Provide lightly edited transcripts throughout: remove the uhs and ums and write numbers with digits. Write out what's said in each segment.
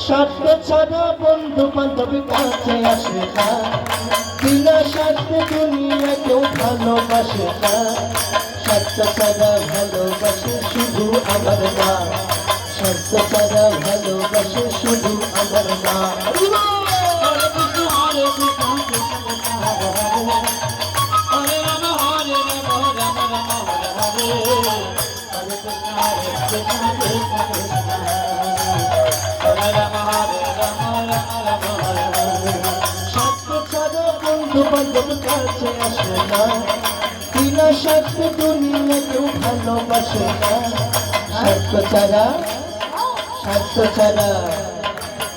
স্বার্থ ছাড়া বন্ধু বান্ধব কাছে আসে না, বিনা স্বার্থে দুনিয়া কেউ ভালোবাসে না। স্বার্থ ছাড়া ভালোবাসে শুধু আমার মা, স্বার্থ ছাড়া ভালোবাসে শুধু আমার মা। স্বার্থ ছাড়া বন্ধু বান্ধব কাছে আসে না, বিনা স্বার্থে দুনিয়া কেউ ভালোবাসে না। স্বার্থ ছাড়া স্বার্থ ছাড়া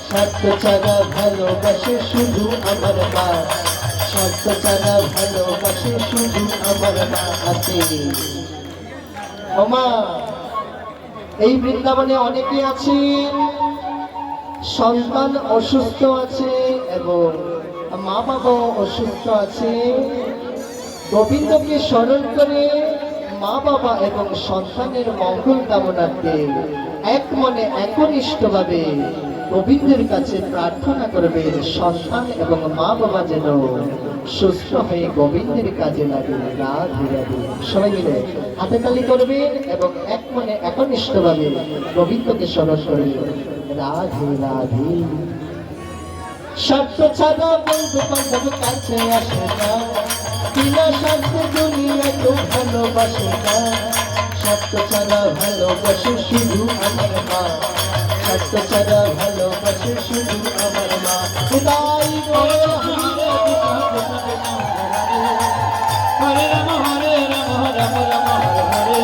স্বার্থ ছাড়া ভালোবাসে শুধু আমার মা, স্বার্থ ছাড়া ভালোবাসে শুধু আমার মা। আছে ও মা, এই বৃন্দাবনে অনেকে আছেন সন্তান অসুস্থ আছে এবং মা বাবাও অসুস্থ আছে। গোবিন্দকে স্মরণ করে মা বাবা এবং সন্তানের মঙ্গল কামনার্থে এক মনে একনিষ্ঠভাবে গোবিন্দের কাছে প্রার্থনা করবেন সন্তান এবং মা বাবা যেন সুস্থ হয়ে গোবিন্দের কাজে লাগে। রাধে রাধে। সবাই মিলে হাতে তালি করবেন এবং এক মনে একনিষ্ঠভাবে গোবিন্দকে স্মরণ করবেন। রাধে রাধে। স্বার্থ ছাড়া বন্ধু বান্ধব কাছে আসে না, বিনা স্বার্থে দুনিয়া কেউ ভালোবাসে না। স্বার্থ ছাড়া ভালোবাসে শুধু আমার মা, স্বার্থ ছাড়া ভালোবাসে শুধু আমার মা। তাই হরে রাম হরে রাম রাম রাম হরে হরে,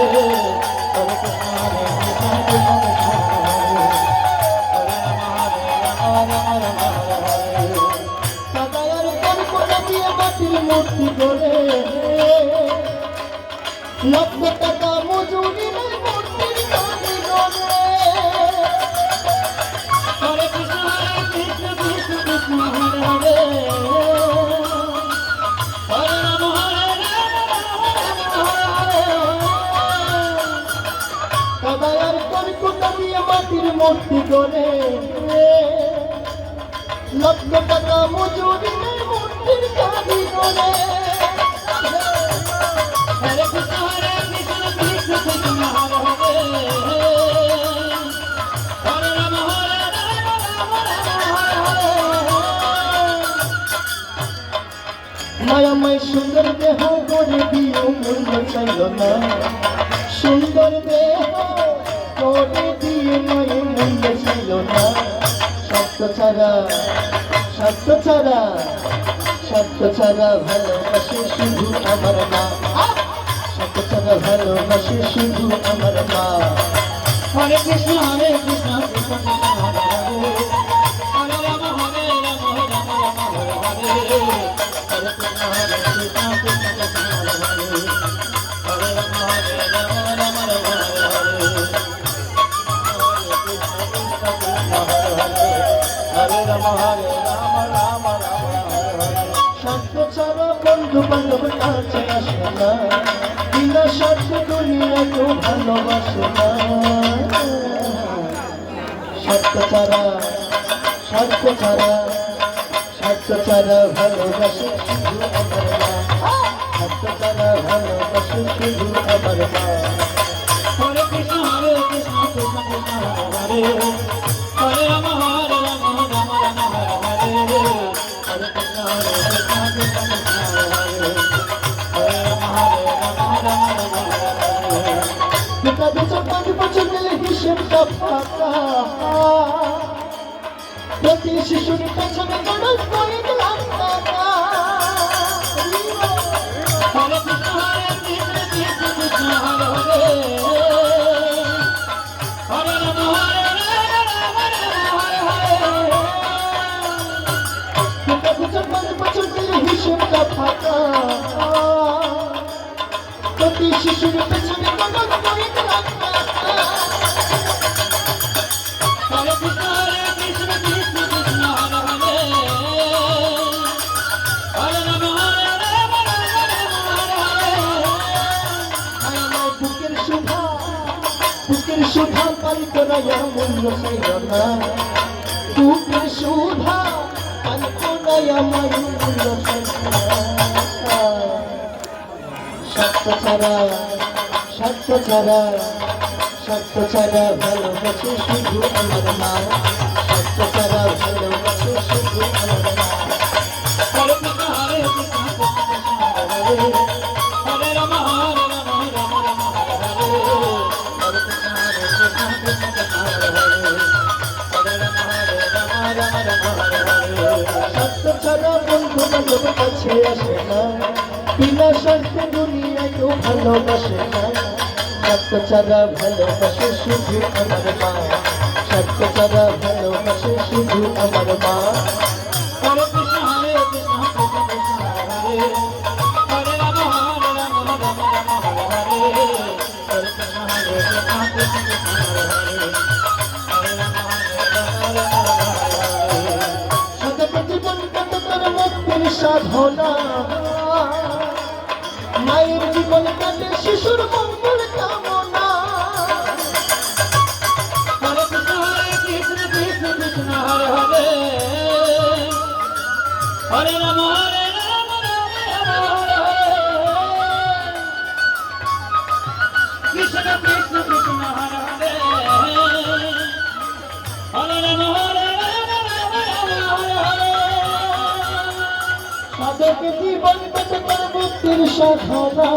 হরে কৃষ্ণ হরে কৃষ্ণ কৃষ্ণ কৃষ্ণ হরে হরে। সদায়ের কল্পনা দিয়ে মাটির মূর্তি গড়ে, লক্ষ টাকা মজুরি নেই মূর্তির কাজে গড়ে। হরে কৃষ্ণ কৃষ্ণ কৃষ্ণ হরে হরে, হরে রাম হরে রাম হরে হরে। সদায়ের কল্পনা দিয়ে মাটির মূর্তি গড়ে, লক্ষ টাকা মজুরি নেই মূর্তির কাজে গড়ে। হরে কৃষ্ণ কৃষ্ণ কৃষ্ণ হরে হরে, হরে রাম হরে রাম হরে হরে। মায়াময় সুন্দর দেহ গড়ে দিও মূল্য চাইল না, সুন্দর দেহ গড়ে দিয়ে নয় মূল্য চাইল না। স্বার্থ ছাড়া স্বার্থ ছাড়া স্বার্থ ছাড়া ভালোবাসে শুধু আমার মা, স্বার্থ ছাড়া ভালোবাসে শুধু আমার মা। হরে কৃষ্ণ কৃষ্ণ কৃষ্ণ হরে হরে, হরে রাম হরে রাম রাম রাম হরে হরে, হরে কৃষ্ণ কৃষ্ণ কৃষ্ণ কৃষ্ণ হরে হরে, হরে রাম হরে রাম রাম রাম হরে হরে, হরে কৃষ্ণ কৃষ্ণ কৃষ্ণ হরে হরে, হরে রাম হরে রাম রাম রাম হরে হরে। স্বার্থ ছাড়া বন্ধু বান্ধব কাছে আসে না, বিনা স্বার্থে দুনিয়া কেউ ভালোবাসে না। স্বার্থ ছাড়া স্বার্থ ছাড়া স্বার্থ ছাড়া ভালোবাসে শুধু আমার মা, স্বার্থ ছাড়া ভালোবাসে শুধু আমার মা। হরে কৃষ্ণ কৃষ্ণ কৃষ্ণ হরে হরে, হরে রাম হরে রাম রাম রাম হরে হরে, হরে কৃষ্ণ কৃষ্ণ কৃষ্ণ হরে হরে, হরে রাম হরে রাম রাম রাম হরে হরে। পিতা বেচা 5 বছর গেলে হিসেবটা ফাঁকা, প্রতি শিশুর পেছনে খরচ করে দিলাম টাকা। হরে কৃষ্ণ কৃষ্ণ কৃষ্ণ হরে হরে, হরে রাম হরে রাম হরে হরে। পিতা বেচা 5 বছর গেলে হিসেবটা ফাঁকা, প্রতি শিশুর পেছনে খরচ করে দিলাম টাকা। হরে কৃষ্ণ কৃষ্ণ কৃষ্ণ হরে হরে, হরে রাম হরে রাম রাম হরে হরে। আমার বুকের শোভা পালিত রায়া মূল্য চাইল না, তুমি সুধা আলপনায় আমার মূল্য সত্য ছাড়া সত্য ছাড়া সত্য ছাড়া ভালোবাসে শুধু আমার মা সত্য ছাড়া ভালোবাসে শুধু আমার মা হরে কৃষ্ণ হরে কৃষ্ণ হরে হরে রাম হরে রাম রাম রাম হরে হরে কৃষ্ণ হরে কৃষ্ণ কৃষ্ণ কৃষ্ণ হরে হরে রাম হরে রাম রাম রাম হরে হরে সত্য ছাড়া বন্ধু বান্ধব কাছে আসে না বিনা স্বার্থে দুনিয়ায় কেউ ভালোবাসে না সত্য ছাড়া ভালোবাসে শুধু আমার মা সত্য ছাড়া ভালোবাসে শুধু আমার মা হরে কৃষ্ণ হরে কৃষ্ণ কৃষ্ণ কৃষ্ণ হরে হরে রাম হরে রাম রাম রাম হরে হরে হরে কৃষ্ণ হরে কৃষ্ণ কৃষ্ণ কৃষ্ণ হরে হরে হরে রাম হরে রাম রাম হরে সতত জীবন কত তোর মুক্তির সাধনা মায়ের জীবন কাটে শিশুর মঙ্গল কামনা হরে কৃষ্ণ কৃষ্ণ কৃষ্ণ হরে হরে হরে রাম রাম রাম হরে হরে কৃষ্ণ কৃষ্ণ কৃষ্ণ হরে হরে হরে রাম রাম রাম হরে হরে সাধক জীবন কত তোর মুক্তির সাধনা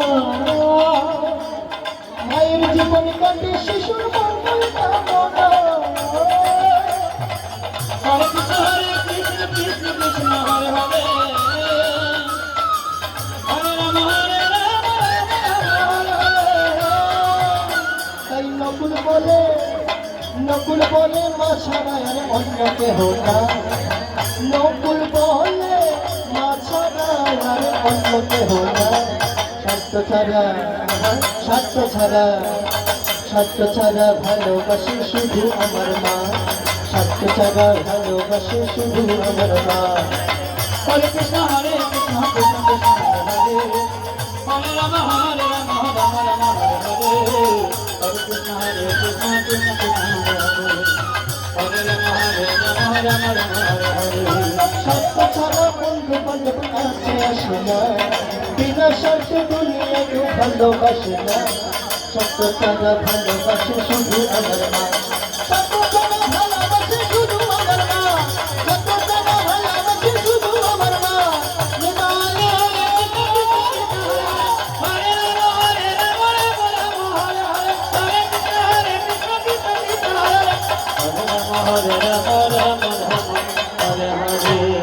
মায়ের জীবন কাটে শিশুর মঙ্গল কামনা হরে কৃষ্ণ কৃষ্ণ কৃষ্ণ হরে হরে হরে রাম রাম তাই নকুল বলে মা ছাড়া আর অন্য কেহ না নকুল বলে মা ছাড়া আর অন্য কেহ না সত্য ছাড়া সত্য ছাড়া সত্য ছাড়া ভালোবাসে শুধু আমার মা সত্য ছাড়া ভালোবাসে শুধু আমার মা হরে কৃষ্ণ হরে কৃষ্ণ কৃষ্ণ কৃষ্ণ হরে হরে রাম হরে রাম রাম রাম হরে হরে হরে কৃষ্ণ হরে কৃষ্ণ কৃষ্ণ কৃষ্ণ হরে হরে রাম হরে রাম রাম রাম হরে হরে সত্য ছাড়া বন্ধু বান্ধব কাছে আসে না বিনা স্বার্থে দুনিয়া কেউ ভালোবাসে না সত্য ছাড়া ভালোবাসে শুধু আমার মা সত্য ছাড়া ভালোবাসে শুধু আমার মা সত্য ছাড়া ভালোবাসে শুধু আমার মা হরে হরে রাম রাম রাম হরে হরে হরে কৃষ্ণ কৃষ্ণ কৃষ্ণ হরে হরে রাম রাম রাম হরে হরে